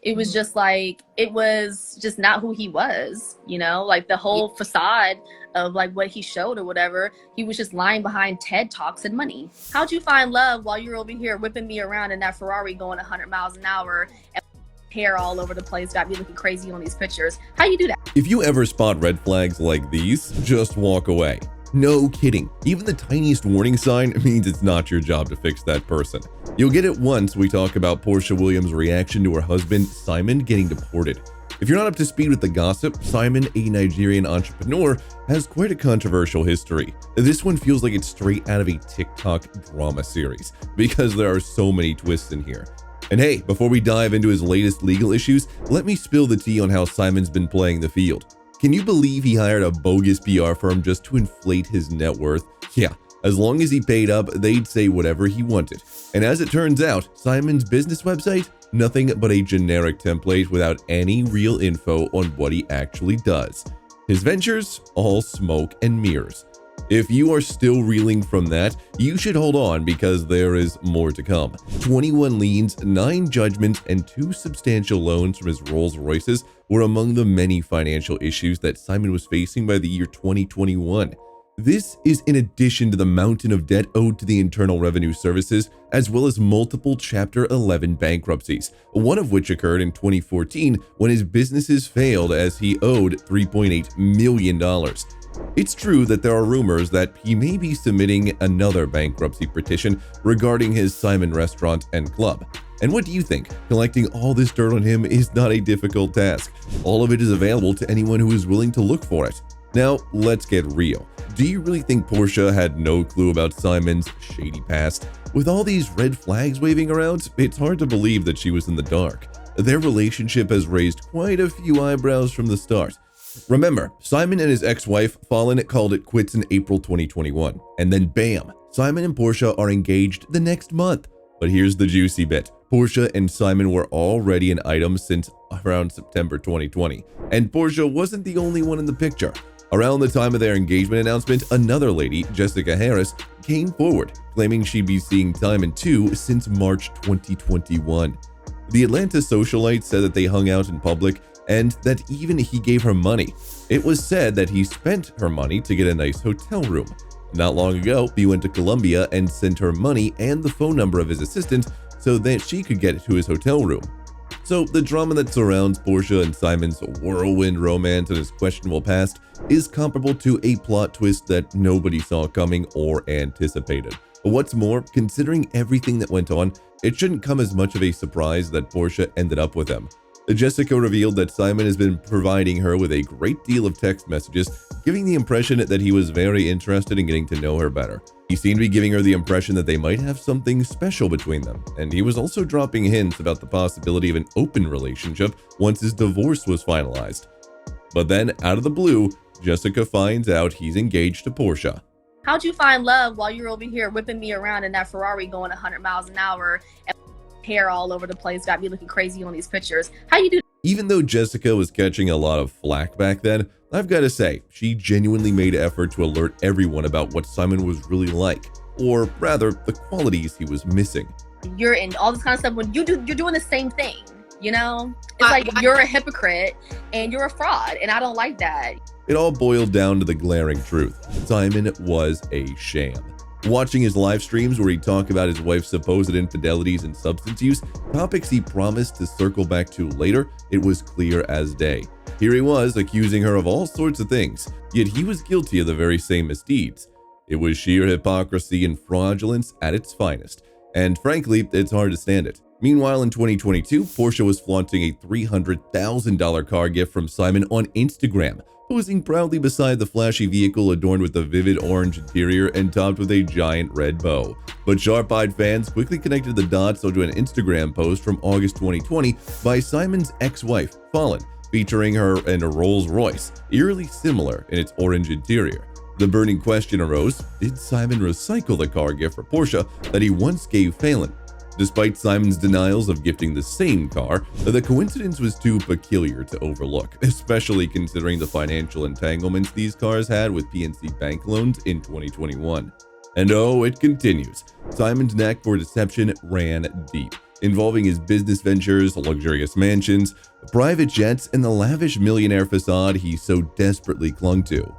It was just like, it was just not who he was, like the whole facade of like what he showed or whatever. He was just lying behind TED Talks and money. How'd you find love while you're over here whipping me around in that Ferrari going 100 miles an hour and hair all over the place, got me looking crazy on these pictures? How you do that? If you ever spot red flags like these, just walk away. No kidding. Even the tiniest warning sign means it's not your job to fix that person. You'll get it once we talk about Porsha Williams' reaction to her husband, Simon, getting deported. If you're not up to speed with the gossip, Simon, a Nigerian entrepreneur, has quite a controversial history. This one feels like it's straight out of a TikTok drama series, because there are so many twists in here. And hey, before we dive into his latest legal issues, let me spill the tea on how Simon's been playing the field. Can you believe he hired a bogus PR firm just to inflate his net worth? Yeah, as long as he paid up, they'd say whatever he wanted. And as it turns out, Simon's business website? Nothing but a generic template without any real info on what he actually does. His ventures? All smoke and mirrors. If you are still reeling from that, you should hold on because there is more to come. 21 liens, 9 judgments, and 2 substantial loans from his Rolls Royces were among the many financial issues that Simon was facing by the year 2021. This is in addition to the mountain of debt owed to the Internal Revenue Services, as well as multiple Chapter 11 bankruptcies, one of which occurred in 2014 when his businesses failed as he owed $3.8 million. It's true that there are rumors that he may be submitting another bankruptcy petition regarding his Simon restaurant and club. And what do you think? Collecting all this dirt on him is not a difficult task. All of it is available to anyone who is willing to look for it. Now, let's get real. Do you really think Porsha had no clue about Simon's shady past? With all these red flags waving around, it's hard to believe that she was in the dark. Their relationship has raised quite a few eyebrows from the start. Remember, Simon and his ex-wife, Fallon, called it quits in April 2021. And then bam, Simon and Porsha are engaged the next month. But here's the juicy bit. Porsha and Simon were already an item since around September 2020. And Porsha wasn't the only one in the picture. Around the time of their engagement announcement, another lady, Jessica Harris, came forward, claiming she'd be seeing Simon too since March 2021. The Atlanta socialite said that they hung out in public and that even he gave her money. It was said that he spent her money to get a nice hotel room. Not long ago, he went to Colombia and sent her money and the phone number of his assistant so that she could get to his hotel room. So the drama that surrounds Porsha and Simon's whirlwind romance and his questionable past is comparable to a plot twist that nobody saw coming or anticipated. What's more, considering everything that went on, it shouldn't come as much of a surprise that Porsha ended up with him. Jessica revealed that Simon has been providing her with a great deal of text messages, giving the impression that he was very interested in getting to know her better. He seemed to be giving her the impression that they might have something special between them, and he was also dropping hints about the possibility of an open relationship once his divorce was finalized. But then, out of the blue, Jessica finds out he's engaged to Porsha. How'd you find love while you're over here whipping me around in that Ferrari going 100 miles an hour and hair all over the place, got me looking crazy on these pictures? How you do? Even though Jessica was catching a lot of flack back then, I've got to say, she genuinely made effort to alert everyone about what Simon was really like, or rather, the qualities he was missing. You're in all this kind of stuff when you're doing the same thing, It's like you're a hypocrite and you're a fraud, and I don't like that. It all boiled down to the glaring truth. Simon was a sham. Watching his live streams where he'd talk about his wife's supposed infidelities and substance use, topics he promised to circle back to later, it was clear as day. Here he was accusing her of all sorts of things, yet he was guilty of the very same misdeeds. It was sheer hypocrisy and fraudulence at its finest, and frankly, it's hard to stand it. Meanwhile, in 2022, Porsha was flaunting a $300,000 car gift from Simon on Instagram, posing proudly beside the flashy vehicle adorned with a vivid orange interior and topped with a giant red bow. But sharp-eyed fans quickly connected the dots onto an Instagram post from August 2020 by Simon's ex-wife, Fallon, featuring her in a Rolls Royce, eerily similar in its orange interior. The burning question arose, did Simon recycle the car gift for Porsha that he once gave Fallon? Despite Simon's denials of gifting the same car, the coincidence was too peculiar to overlook, especially considering the financial entanglements these cars had with PNC bank loans in 2021. And oh, it continues. Simon's knack for deception ran deep. involving his business ventures, luxurious mansions, private jets, and the lavish millionaire facade he so desperately clung to.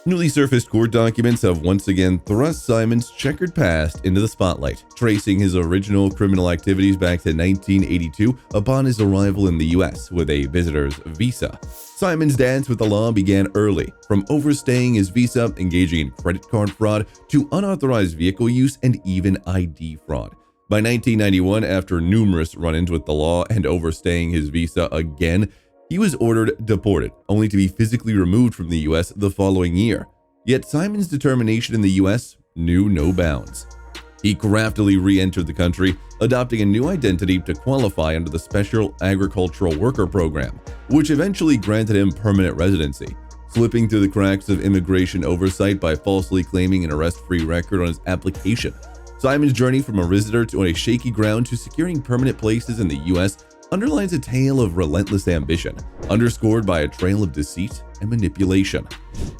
Newly surfaced court documents have once again thrust Simon's checkered past into the spotlight, tracing his original criminal activities back to 1982 upon his arrival in the US with a visitor's visa. Simon's dance with the law began early, from overstaying his visa, engaging in credit card fraud, to unauthorized vehicle use and even ID fraud. By 1991, after numerous run-ins with the law and overstaying his visa again, he was ordered deported, only to be physically removed from the US the following year. Yet Simon's determination in the US knew no bounds. He craftily re-entered the country, adopting a new identity to qualify under the Special Agricultural Worker Program, which eventually granted him permanent residency. Slipping through the cracks of immigration oversight by falsely claiming an arrest-free record on his application, Simon's journey from a visitor to on a shaky ground to securing permanent places in the US underlines a tale of relentless ambition, underscored by a trail of deceit and manipulation.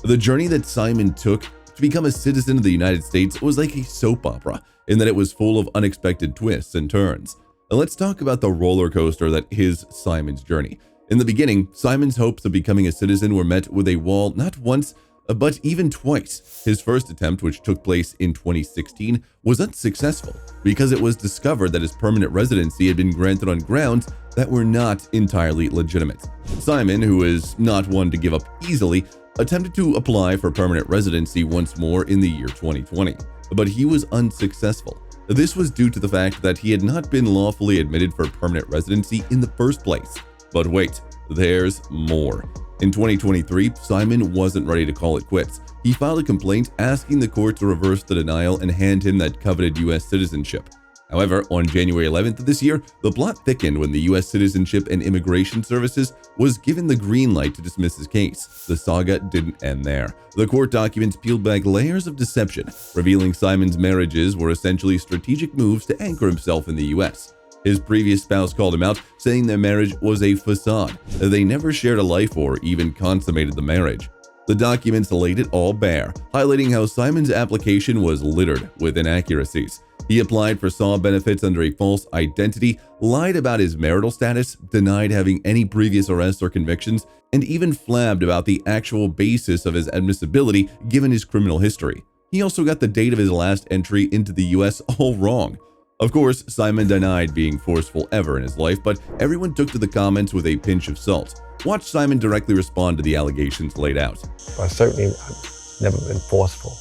The journey that Simon took to become a citizen of the United States was like a soap opera, in that it was full of unexpected twists and turns. Let's talk about the roller coaster that is Simon's journey. In the beginning, Simon's hopes of becoming a citizen were met with a wall not once, but even twice. His first attempt, which took place in 2016, was unsuccessful because it was discovered that his permanent residency had been granted on grounds that were not entirely legitimate. Simon, who is not one to give up easily, attempted to apply for permanent residency once more in the year 2020, but he was unsuccessful. This was due to the fact that he had not been lawfully admitted for permanent residency in the first place. But wait, there's more. In 2023, Simon wasn't ready to call it quits. He filed a complaint asking the court to reverse the denial and hand him that coveted U.S. citizenship. However, on January 11th of this year, the plot thickened when the U.S. Citizenship and Immigration Services was given the green light to dismiss his case. The saga didn't end there. The court documents peeled back layers of deception, revealing Simon's marriages were essentially strategic moves to anchor himself in the U.S. His previous spouse called him out, saying their marriage was a facade. They never shared a life or even consummated the marriage. The documents laid it all bare, highlighting how Simon's application was littered with inaccuracies. He applied for SAW benefits under a false identity, lied about his marital status, denied having any previous arrests or convictions, and even flabbed about the actual basis of his admissibility given his criminal history. He also got the date of his last entry into the US all wrong. Of course, Simon denied being forceful ever in his life, but everyone took to the comments with a pinch of salt. Watch Simon directly respond to the allegations laid out. But certainly, I've never been forceful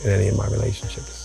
in any of my relationships.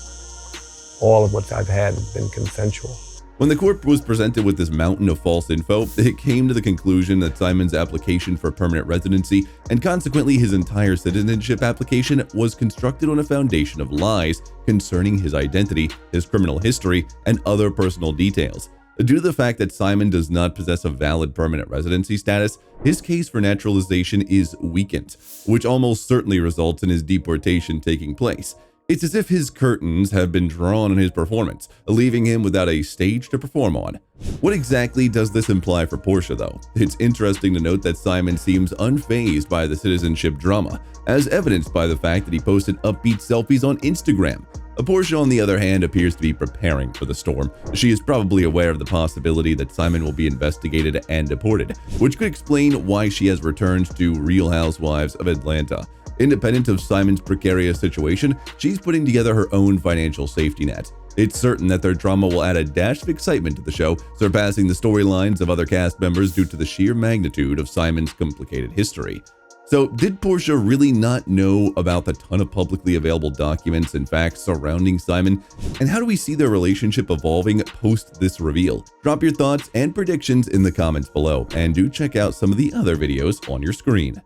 All of what I've had has been consensual. When the court was presented with this mountain of false info, it came to the conclusion that Simon's application for permanent residency, and consequently his entire citizenship application, was constructed on a foundation of lies concerning his identity, his criminal history, and other personal details. Due to the fact that Simon does not possess a valid permanent residency status, his case for naturalization is weakened, which almost certainly results in his deportation taking place. It's as if his curtains have been drawn on his performance, leaving him without a stage to perform on. What exactly does this imply for Porsha, though? It's interesting to note that Simon seems unfazed by the citizenship drama, as evidenced by the fact that he posted upbeat selfies on Instagram. Porsha, on the other hand, appears to be preparing for the storm. She is probably aware of the possibility that Simon will be investigated and deported, which could explain why she has returned to Real Housewives of Atlanta. Independent of Simon's precarious situation, she's putting together her own financial safety net. It's certain that their drama will add a dash of excitement to the show, surpassing the storylines of other cast members due to the sheer magnitude of Simon's complicated history. So, did Porsha really not know about the ton of publicly available documents and facts surrounding Simon? And how do we see their relationship evolving post this reveal? Drop your thoughts and predictions in the comments below, and do check out some of the other videos on your screen.